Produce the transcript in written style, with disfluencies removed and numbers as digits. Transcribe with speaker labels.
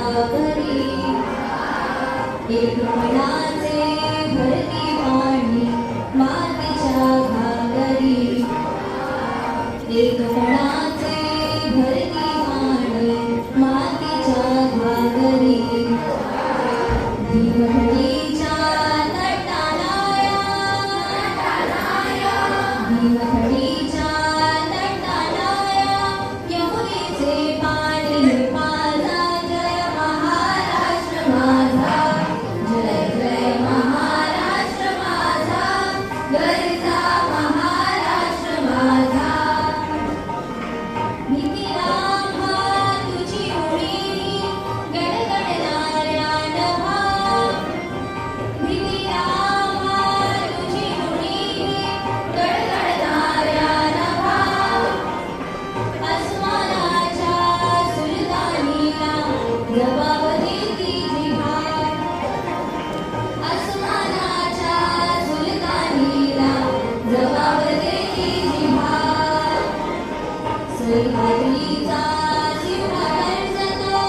Speaker 1: घागरी एकपणाचे भरती पाणी मातीच्या घागरी एकपणाचे भरती पाणी मातीच्या घागरी भीमथडीच्या तटालाया भीमथडीच्या तटालाया यमुनेचे पाणी माझा जय महाराष्ट्र माझा जय जय महाराष्ट्र माझा गरजा महाराष्ट्र माझा भीतीरामा तुझी उडी गडगडणाऱ्या नभा भीतीरामा तुझी उडी गडगडणाऱ्या नभा आसमानाच्या सुलतानीला जबाब देती जिभा आसमानाच्या सुलतानीला जबाब देती जिभा सह्याद्रीचा सिंह गर्जतो